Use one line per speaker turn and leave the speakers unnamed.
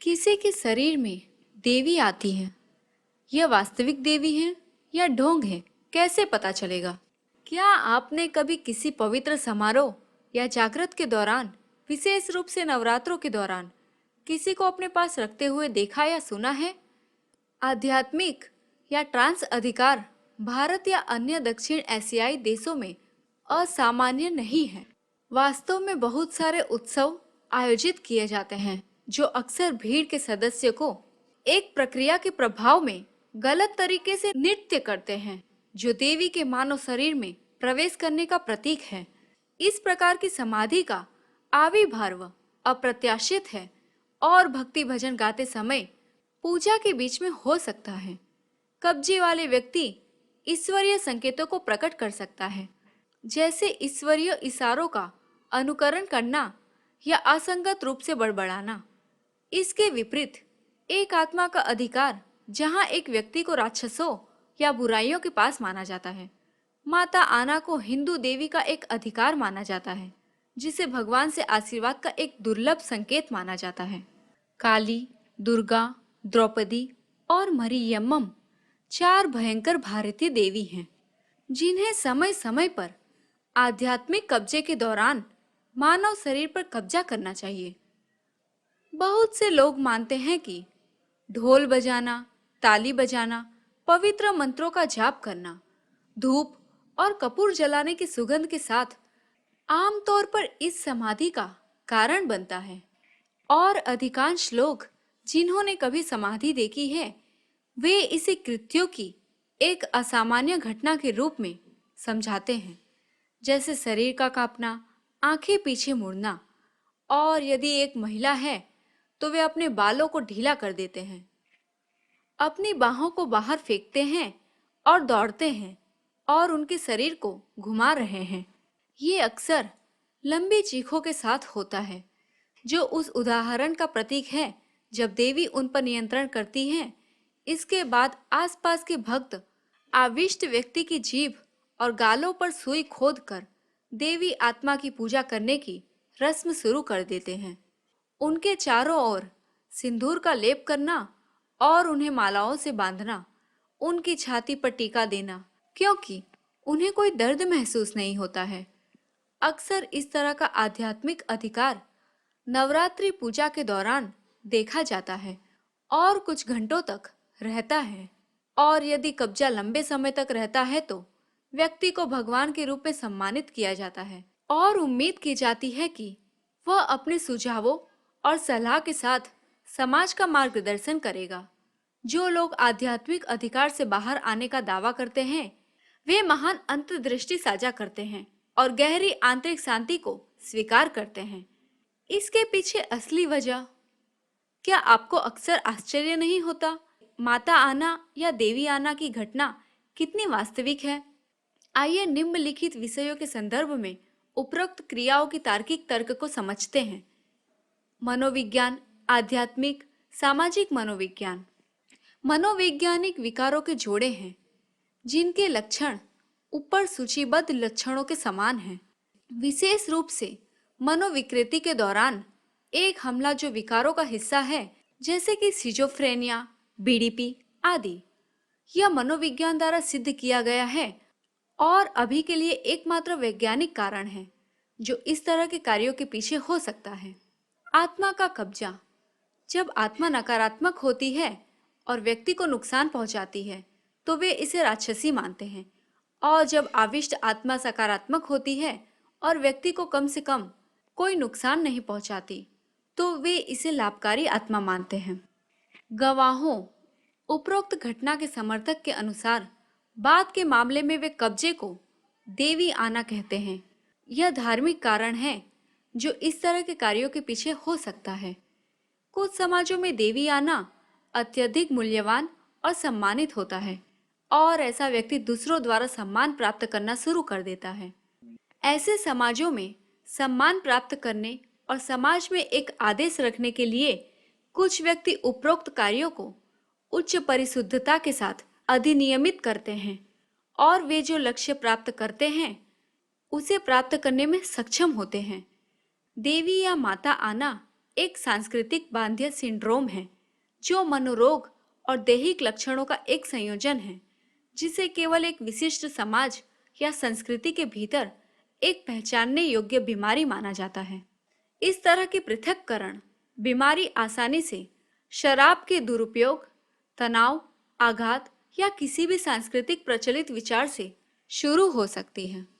किसी के शरीर में देवी आती है, यह वास्तविक देवी है या ढोंग है, कैसे पता चलेगा? क्या आपने कभी किसी पवित्र समारोह या जागृत के दौरान, विशेष रूप से नवरात्रों के दौरान, किसी को अपने पास रखते हुए देखा या सुना है? आध्यात्मिक या ट्रांस अधिकार भारत या अन्य दक्षिण एशियाई देशों में असामान्य नहीं है। वास्तव में बहुत सारे उत्सव आयोजित किए जाते हैं जो अक्सर भीड़ के सदस्य को एक प्रक्रिया के प्रभाव में गलत तरीके से नृत्य करते हैं, जो देवी के मानव शरीर में प्रवेश करने का प्रतीक है। इस प्रकार की समाधि का आविर्भाव अप्रत्याशित है और भक्ति भजन गाते समय पूजा के बीच में हो सकता है। कब्जे वाले व्यक्ति ईश्वरीय संकेतों को प्रकट कर सकता है, जैसे ईश्वरीय इशारों का अनुकरण करना या असंगत रूप से बड़बड़ाना। इसके विपरीत एक आत्मा का अधिकार, जहां एक व्यक्ति को राक्षसों या बुराइयों के पास माना जाता है। माता आना को हिंदू देवी का एक अधिकार माना जाता है, जिसे भगवान से आशीर्वाद का एक दुर्लभ संकेत माना जाता है। काली, दुर्गा, द्रौपदी और मरियम्मम 4 भयंकर भारतीय देवी हैं, जिन्हें समय समय पर आध्यात्मिक कब्जे के दौरान मानव शरीर पर कब्जा करना चाहिए। बहुत से लोग मानते हैं कि ढोल बजाना, ताली बजाना, पवित्र मंत्रों का जाप करना, धूप और कपूर जलाने की सुगंध के साथ आमतौर पर इस समाधि का कारण बनता है। और अधिकांश लोग जिन्होंने कभी समाधि देखी है, वे इसे कृत्यों की एक असामान्य घटना के रूप में समझाते हैं, जैसे शरीर का कांपना, आंखें पीछे मुड़ना, और यदि एक महिला है तो वे अपने बालों को ढीला कर देते हैं, अपनी बाहों को बाहर फेंकते हैं और दौड़ते हैं और उनके शरीर को घुमा रहे हैं। ये अक्सर लंबी चीखों के साथ होता है, जो उस उदाहरण का प्रतीक है जब देवी उन पर नियंत्रण करती हैं। इसके बाद आसपास के भक्त आविष्ट व्यक्ति की जीभ और गालों पर सुई खोदकर देवी आत्मा की पूजा करने की रस्म शुरू कर देते हैं। उनके चारों ओर सिंदूर का लेप करना और उन्हें मालाओं से बांधना, उनकी छाती पर टीका देना, क्योंकि उन्हें कोई दर्द महसूस नहीं होता है। अक्सर इस तरह का आध्यात्मिक अधिकार नवरात्रि पूजा के दौरान देखा जाता है और कुछ घंटों तक रहता है। और यदि कब्जा लंबे समय तक रहता है तो व्यक्ति को भगवान के रूप में सम्मानित किया जाता है और उम्मीद की जाती है कि वह अपने सुझावों और सलाह के साथ समाज का मार्गदर्शन करेगा। जो लोग आध्यात्मिक अधिकार से बाहर आने का दावा करते हैं, वे महान अंतर्दृष्टि साझा करते हैं और गहरी आंतरिक शांति को स्वीकार करते हैं। इसके पीछे असली वजह क्या आपको अक्सर आश्चर्य नहीं होता? माता आना या देवी आना की घटना कितनी वास्तविक है? आइए निम्नलिखित विषयों के संदर्भ में उपरोक्त क्रियाओं की तार्किक तर्क को समझते हैं। मनोविज्ञान, आध्यात्मिक, सामाजिक मनोविज्ञान। मनोवैज्ञानिक विकारों के जोड़े हैं जिनके लक्षण ऊपर सूचीबद्ध लक्षणों के समान हैं। विशेष रूप से मनोविकृति के दौरान एक हमला जो विकारों का हिस्सा है, जैसे कि सिजोफ्रेनिया, बीडीपी आदि। यह मनोविज्ञान द्वारा सिद्ध किया गया है और अभी के लिए एकमात्र वैज्ञानिक कारण है जो इस तरह के कार्यों के पीछे हो सकता है। आत्मा का कब्जा। जब आत्मा नकारात्मक होती है और व्यक्ति को नुकसान पहुंचाती है तो वे इसे राक्षसी मानते हैं, और जब आविष्ट आत्मा सकारात्मक होती है और व्यक्ति को कम से कम कोई नुकसान नहीं पहुंचाती तो वे इसे लाभकारी आत्मा मानते हैं। गवाहों। उपरोक्त घटना के समर्थक के अनुसार बाद के मामले में वे कब्जे को देवी आना कहते हैं। यह धार्मिक कारण है जो इस तरह के कार्यों के पीछे हो सकता है। कुछ समाजों में देवी आना अत्यधिक मूल्यवान और सम्मानित होता है और ऐसा व्यक्ति दूसरों द्वारा सम्मान प्राप्त करना शुरू कर देता है। ऐसे समाजों में सम्मान प्राप्त करने और समाज में एक आदेश रखने के लिए कुछ व्यक्ति उपरोक्त कार्यों को उच्च परिशुद्धता के साथ अधिनियमित करते हैं और वे जो लक्ष्य प्राप्त करते हैं उसे प्राप्त करने में सक्षम होते हैं। देवी या माता आना एक सांस्कृतिक बांध्य सिंड्रोम है, जो मनोरोग और दैहिक लक्षणों का एक संयोजन है, जिसे केवल एक विशिष्ट समाज या संस्कृति के भीतर एक पहचानने योग्य बीमारी माना जाता है। इस तरह की पृथक्करण बीमारी आसानी से शराब के दुरुपयोग, तनाव, आघात या किसी भी सांस्कृतिक प्रचलित विचार से शुरू हो सकती है।